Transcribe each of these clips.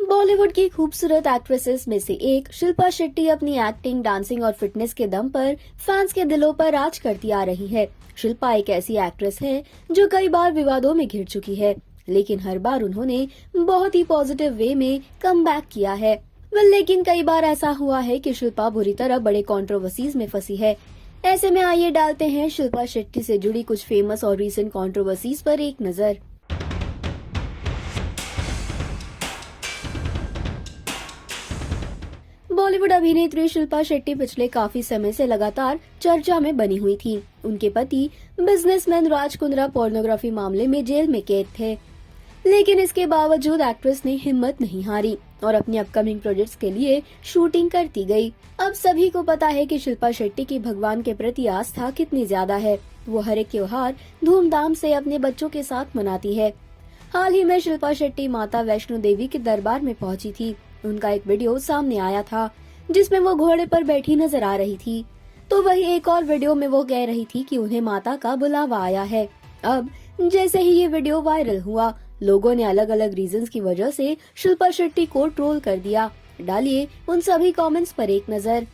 बॉलीवुड की खूबसूरत एक्ट्रेसेस में से एक शिल्पा शेट्टी अपनी एक्टिंग, डांसिंग और फिटनेस के दम पर फैंस के दिलों पर राज करती आ रही है। शिल्पा एक ऐसी एक्ट्रेस है जो कई बार विवादों में घिर चुकी है, लेकिन हर बार उन्होंने बहुत ही पॉजिटिव वे में कमबैक किया है। लेकिन कई बार ऐसा हुआ है कि शिल्पा बुरी तरह बड़े कंट्रोवर्सीज में फंसी है। ऐसे में आइए डालते हैं शिल्पा शेट्टी से जुड़ी कुछ फेमस और रीसेंट कंट्रोवर्सीज पर एक नजर। बॉलीवुड अभिनेत्री शिल्पा शेट्टी पिछले काफी समय से लगातार चर्चा में बनी हुई थी। उनके पति बिजनेसमैन राज कुंद्रा पोर्नोग्राफी मामले में जेल में कैद थे, लेकिन इसके बावजूद एक्ट्रेस ने हिम्मत नहीं हारी और अपनी अपकमिंग प्रोजेक्ट्स के लिए शूटिंग करती गई। अब सभी को पता है कि शिल्पा शेट्टी की भगवान के प्रति आस्था कितनी ज्यादा है। वो हर एक त्योहार धूमधाम से अपने बच्चों के साथ मनाती है। हाल ही में शिल्पा शेट्टी माता वैष्णो देवी के दरबार में पहुंची थी। उनका एक वीडियो सामने आया था जिसमें वो घोड़े पर बैठी नजर आ रही थी। तो वही एक और वीडियो में वो कह रही थी कि उन्हें माता का बुलावा आया है। अब जैसे ही ये वीडियो वायरल हुआ, लोगों ने अलग अलग रीजंस की वजह से शिल्पा शेट्टी को ट्रोल कर दिया। डालिए उन सभी कमेंट्स पर एक नजर।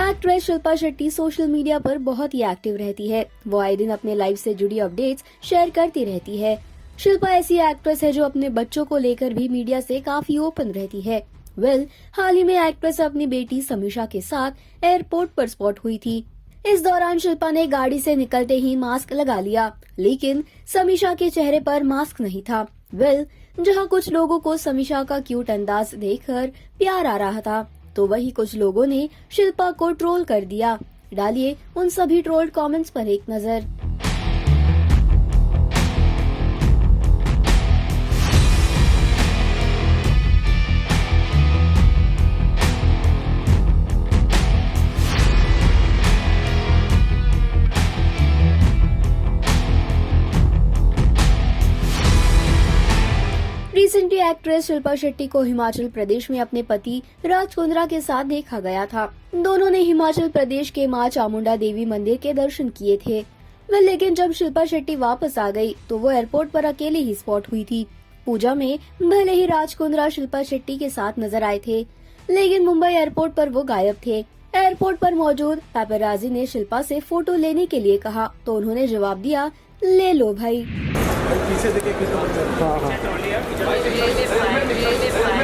Actress Shilpa Shetty social media पर बहुत ही एक्टिव रहती है। वो आए दिन अपने लाइफ से जुड़ी अपडेट्स शेयर करती रहती है। शिल्पा ऐसी एक्ट्रेस है जो अपने बच्चों को लेकर भी मीडिया से काफी ओपन रहती है। हाल ही में एक्ट्रेस अपनी बेटी समीशा के साथ एयरपोर्ट पर स्पॉट हुई थी। इस दौरान शिल्पा ने गाड़ी से निकलते ही मास्क लगा लिया, लेकिन समीशा के चेहरे पर मास्क नहीं था। जहां कुछ लोगों को समीशा का क्यूट अंदाज देखकर प्यार आ रहा था, तो वही कुछ लोगों ने शिल्पा को ट्रोल कर दिया। डालिए उन सभी ट्रोल्ड कमेंट्स पर एक नजर। रिसेंटली एक्ट्रेस शिल्पा शेट्टी को हिमाचल प्रदेश में अपने पति राज कुंद्रा के साथ देखा गया था। दोनों ने हिमाचल प्रदेश के मां चामुंडा देवी मंदिर के दर्शन किए थे। लेकिन जब शिल्पा शेट्टी वापस आ गई तो वो एयरपोर्ट पर अकेले ही स्पॉट हुई थी। पूजा में भले ही राज कुंद्रा शिल्पा शेट्टी के साथ नजर आए थे, लेकिन मुंबई एयरपोर्ट पर वो गायब थे। एयरपोर्ट पर मौजूद पैपराजी ने शिल्पा से फोटो लेने के लिए कहा, तो उन्होंने जवाब दिया, ले लो भाई। पीछे देखिए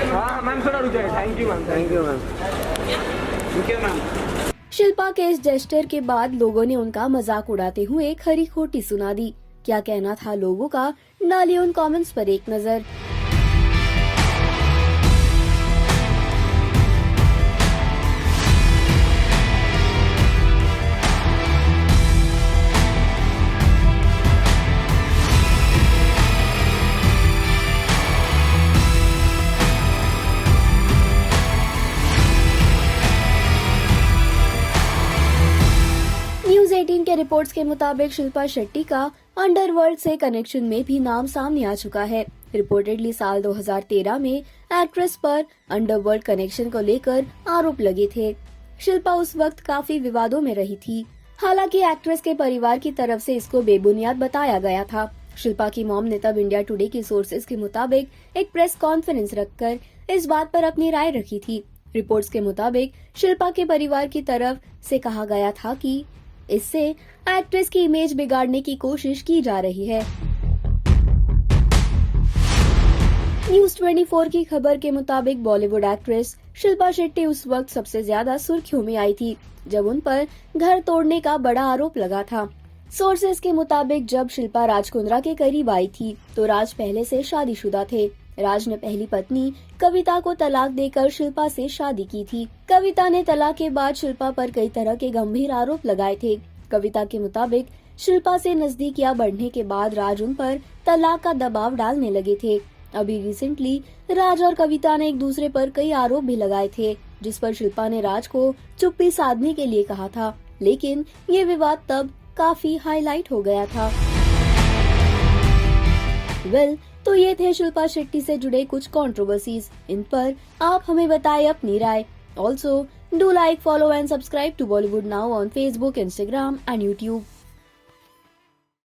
हाँ मैम, थोड़ा रुक जाइए। Thank you ma'am. Thank you ma'am. Thank you ma'am. Shilpa के इस जेस्टर के बाद लोगों ने उनका मजाक उड़ाते हुए खरी खोटी सुना दी। क्या कहना था लोगों का, डालिए उन कमेंट्स पर एक नजर। न्यूज 18 के रिपोर्ट्स के मुताबिक शिल्पा शेट्टी का अंडरवर्ल्ड से कनेक्शन में भी नाम सामने आ चुका है। रिपोर्टेडली साल 2013 में एक्ट्रेस पर अंडरवर्ल्ड कनेक्शन को लेकर आरोप लगे थे। शिल्पा उस वक्त काफी विवादों में रही थी। हालांकि एक्ट्रेस के परिवार की तरफ से इसको बेबुनियाद बताया गया था। शिल्पा की मॉम ने तब इंडिया टुडे की सोर्सेज के मुताबिक एक प्रेस कॉन्फ्रेंस रखकर इस बात पर अपनी राय रखी थी। रिपोर्ट्स के मुताबिक शिल्पा के परिवार की तरफ से कहा गया था कि इससे एक्ट्रेस की इमेज बिगाड़ने की कोशिश की जा रही है। न्यूज 24 की खबर के मुताबिक बॉलीवुड एक्ट्रेस शिल्पा शेट्टी उस वक्त सबसे ज्यादा सुर्खियों में आई थी जब उन पर घर तोड़ने का बड़ा आरोप लगा था। सोर्सेज के मुताबिक जब शिल्पा राज कुंद्रा के करीब आई थी तो राज पहले से शादीशुदा थे। राज ने पहली पत्नी कविता को तलाक देकर शिल्पा से शादी की थी। कविता ने तलाक के बाद शिल्पा पर कई तरह के गंभीर आरोप लगाए थे। कविता के मुताबिक शिल्पा से नजदीकियां बढ़ने के बाद राज उन पर तलाक का दबाव डालने लगे थे। अभी रिसेंटली राज और कविता ने एक दूसरे पर कई आरोप भी लगाए थे, जिस पर शिल्पा ने राज को चुप्पी साधने के लिए कहा था, लेकिन ये विवाद तब काफी हाईलाइट हो गया था। तो ये थे शिल्पा शेट्टी से जुड़े कुछ कंट्रोवर्सीज। इन पर आप हमें बताएं अपनी राय। Also do like, follow and subscribe to Bollywood now on Facebook, Instagram and YouTube.